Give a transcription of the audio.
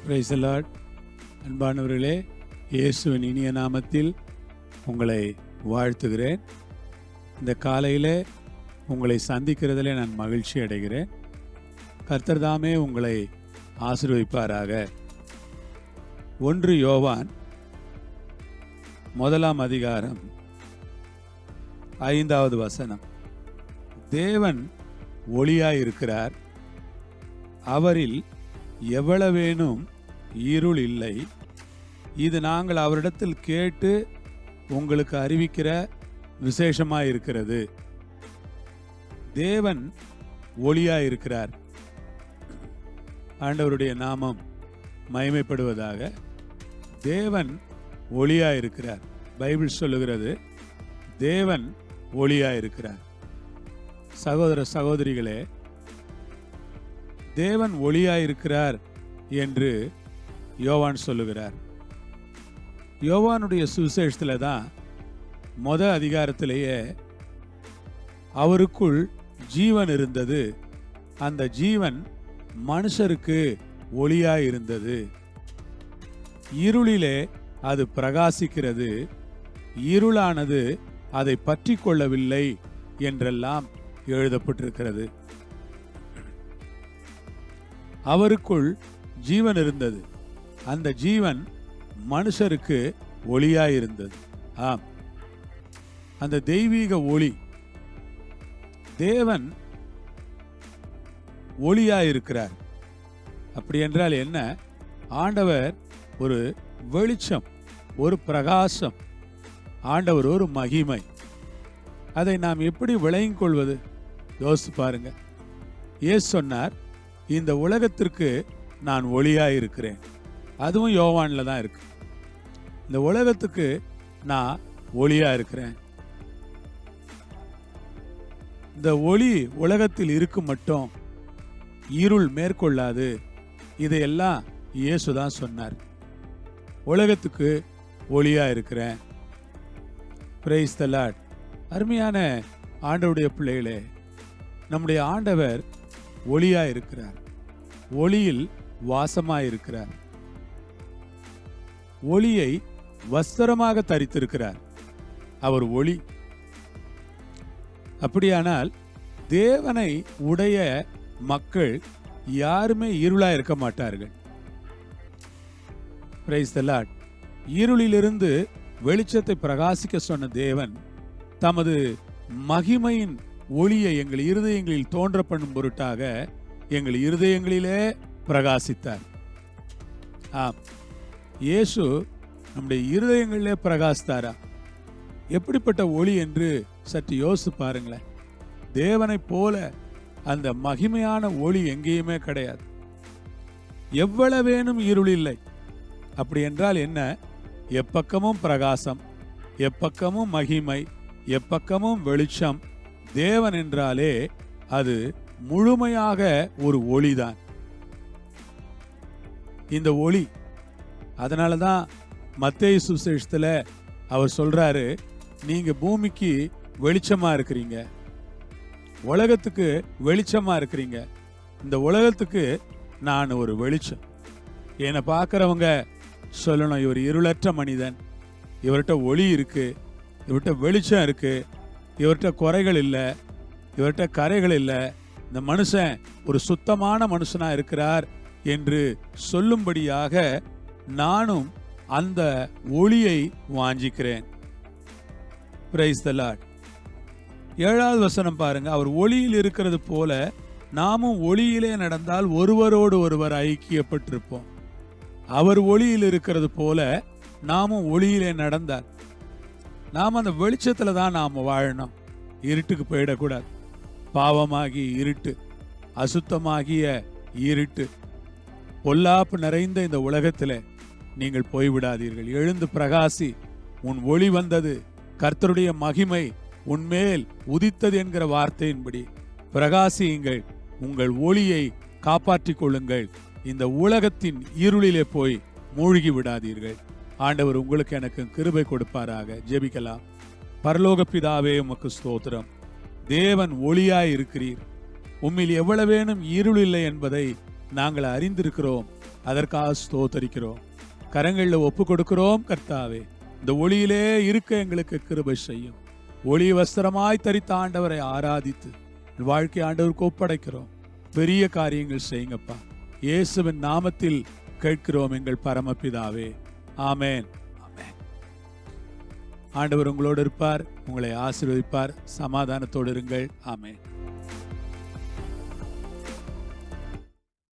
Price the Lord. அன்பானவர்களே, இயேசுவின் இனிய நாமத்தில் உங்களை வாழ்த்துகிறேன். இந்த காலையில் உங்களை சந்திக்கிறதில் நான் மகிழ்ச்சி அடைகிறேன். கர்த்தர் தாமே உங்களை ஆசீர்வதிப்பாராக. 1 யோவான் 1 அதிகாரம் 5வது வசனம். தேவன் ஒளியாயிருக்கிறார், அவரில் எவ்வளவேனும் இருள் இல்லை. இது நாங்கள் அவரிடத்தில் கேட்டு உங்களுக்கு அறிவிக்கிற விசேஷமாயிருக்கிறது. தேவன் ஒளியாயிருக்கிறார். ஆண்டவருடைய நாமம் மகிமைப்படுவதாக. தேவன் ஒளியாயிருக்கிறார். பைபிள் சொல்லுகிறது தேவன் ஒளியாயிருக்கிறார். சகோதர சகோதரிகளே, தேவன் ஒளியாயிருக்கிறார் என்று யோவான் சொல்லுகிறார். யோவானுடைய சுவிசேஷத்தில் தான் அதிகாரத்திலேயே அவருக்குள் ஜீவன் இருந்தது, அந்த ஜீவன் மனுஷருக்கு ஒளியாயிருந்தது, இருளிலே அது பிரகாசிக்கிறது, இருளானது அதை பற்றி கொள்ளவில்லை என்றெல்லாம் எழுதப்பட்டிருக்கிறது. அவருக்குள் ஜீவன் இருந்தது, அந்த ஜீவன் மனுஷருக்கு ஒளியாயிருந்தது. ஆம், அந்த தெய்வீக ஒளி. தேவன் ஒளியாயிருக்கிறார். அப்படி என்றால் என்ன? ஆண்டவர் ஒரு வெளிச்சம், ஒரு பிரகாசம், ஆண்டவர் ஒரு மகிமை. அதை நாம் எப்படி விளங்கிக் கொள்வது? யோசித்து பாருங்க. இயேசு சொன்னார், இந்த உலகத்திற்கு நான் ஒளியாயிருக்கிறேன். அதுவும் யோவான்ல தான் இருக்கு. இந்த உலகத்துக்கு நான் ஒளியா இருக்கிறேன். இந்த ஒளி உலகத்தில் இருக்கும் மட்டும் இருள் மேற்கொள்ளாது. இதையெல்லாம் இயேசு தான் சொன்னார். உலகத்துக்கு ஒளியா இருக்கிறேன். Price the Lord. அருமையான ஆண்டவருடைய பிள்ளைகளே, நம்முடைய ஆண்டவர் ஒளியா இருக்கிறார், ஒளியில் வாசமாயிருக்கிறார், ஒளியை வஸ்திரமாக தரித்திருக்கிறார். அவர் ஒளி. அப்படியானால் தேவனை உடைய மக்கள் யாருமே இருளா இருக்க மாட்டார்கள். Praise the Lord. இருளிலிருந்து வெளிச்சத்தை பிரகாசிக்க சொன்ன தேவன் தமது மகிமையின் ஒளியை எங்கள் இருதயங்களில் தோன்ற பண்ணும் பொருட்டாக எங்கள் இருதயங்களிலே பிரகாசித்தார். ஆம், இயேசு நம்முடைய இருதயங்களிலே பிரகாசித்தாரா? எப்படிப்பட்ட ஒளி என்று சற்று யோசித்து பாருங்களேன். தேவனை போல அந்த மகிமையான ஒளி எங்கேயுமே கிடையாது. எவ்வளவேனும் இருள் இல்லை. அப்படி என்றால் என்ன? எப்பக்கமும் பிரகாசம், எப்பக்கமும் மகிமை, எப்பக்கமும் வெளிச்சம். தேவன் என்றாலே அது முழுமையாக ஒரு ஒளிதான். இந்த ஒளி, அதனால தான் மத்தேயு சுவிசேஷத்துல அவர் சொல்றாரு, நீங்க பூமிக்கு வெளிச்சமா இருக்கிறீங்க, உலகத்துக்கு வெளிச்சமா இருக்கிறீங்க. இந்த உலகத்துக்கு நான் ஒரு வெளிச்சம். என்னை பார்க்கிறவங்க சொல்லணும், இவர் இருளற்ற மனிதன், இவர்கிட்ட ஒளி இருக்கு, இவர்கிட்ட வெளிச்சம் இருக்கு, இவர்கிட்ட குறைகள் இல்லை, இவர்கிட்ட கரைகள் இல்லை, இந்த மனுஷன் ஒரு சுத்தமான மனுஷனா இருக்கிறார் என்று சொல்லும்படியாக நானும் அந்த ஒளியை வாஞ்சிக்கிறேன். Price the Lord. 7வது வசனம் பாருங்க. அவர் ஒளியில் இருக்கிறது போல நாமும் ஒளியிலே நடந்தால் ஒருவரோடு ஒருவர் ஐக்கியப்பட்டிருப்போம். அவர் ஒளியில் இருக்கிறது போல நாமும் ஒளியிலே நடந்தால், நாம் அந்த வெளிச்சத்துல தான் நாம் வாழணும். இருட்டுக்கு போயிடக்கூடாது. பாவமாகி இருட்டு, அசுத்தமாகிய இருட்டு, பொல்லாப்பு நிறைந்த இந்த உலகத்தில் நீங்கள் போய்விடாதீர்கள். எழுந்து பிரகாசி, உன் ஒளி வந்தது, கர்த்தருடைய மகிமை உன்மேல் உதித்தது என்கிற வார்த்தையின்படி பிரகாசியுங்கள், உங்கள் ஒளியை காப்பாற்றிக் கொள்ளுங்கள். இந்த உலகத்தின் இருளிலே போய் மூழ்கி விடாதீர்கள். ஆண்டவர் உங்களுக்கு எனக்கு கிருபை கொடுப்பாராக. ஜெபிக்கலாம். பரலோக பிதாவே, உமக்கு ஸ்தோத்திரம். தேவன் ஒளியாய் இருக்கிறீர். உம்மில் எவ்வளவேனும் இருள் இல்லை என்பதை நாங்கள் அறிந்திருக்கிறோம். அதற்காக ஸ்தோத்தரிக்கிறோம். கரங்களில் ஒப்பு கொடுக்கிறோம் கர்த்தாவே. இந்த ஒளியிலே இருக்க எங்களுக்கு கிருபை செய்யும். ஒளி வஸ்திரமாய் தரித்த ஆண்டவரை ஆராதித்து வாழ்க்கை ஆண்டவருக்கு ஒப்படைக்கிறோம். பெரிய காரியங்கள் செய்யுங்கப்பா. இயேசுவின் நாமத்தில் கேட்கிறோம் எங்கள் பரமபிதாவே. ஆமென். ஆமென். ஆண்டவர் உங்களோடு இருப்பார், உங்களை ஆசீர்வதிப்பார். சமாதானத்தோடு இருங்கள். ஆமென்.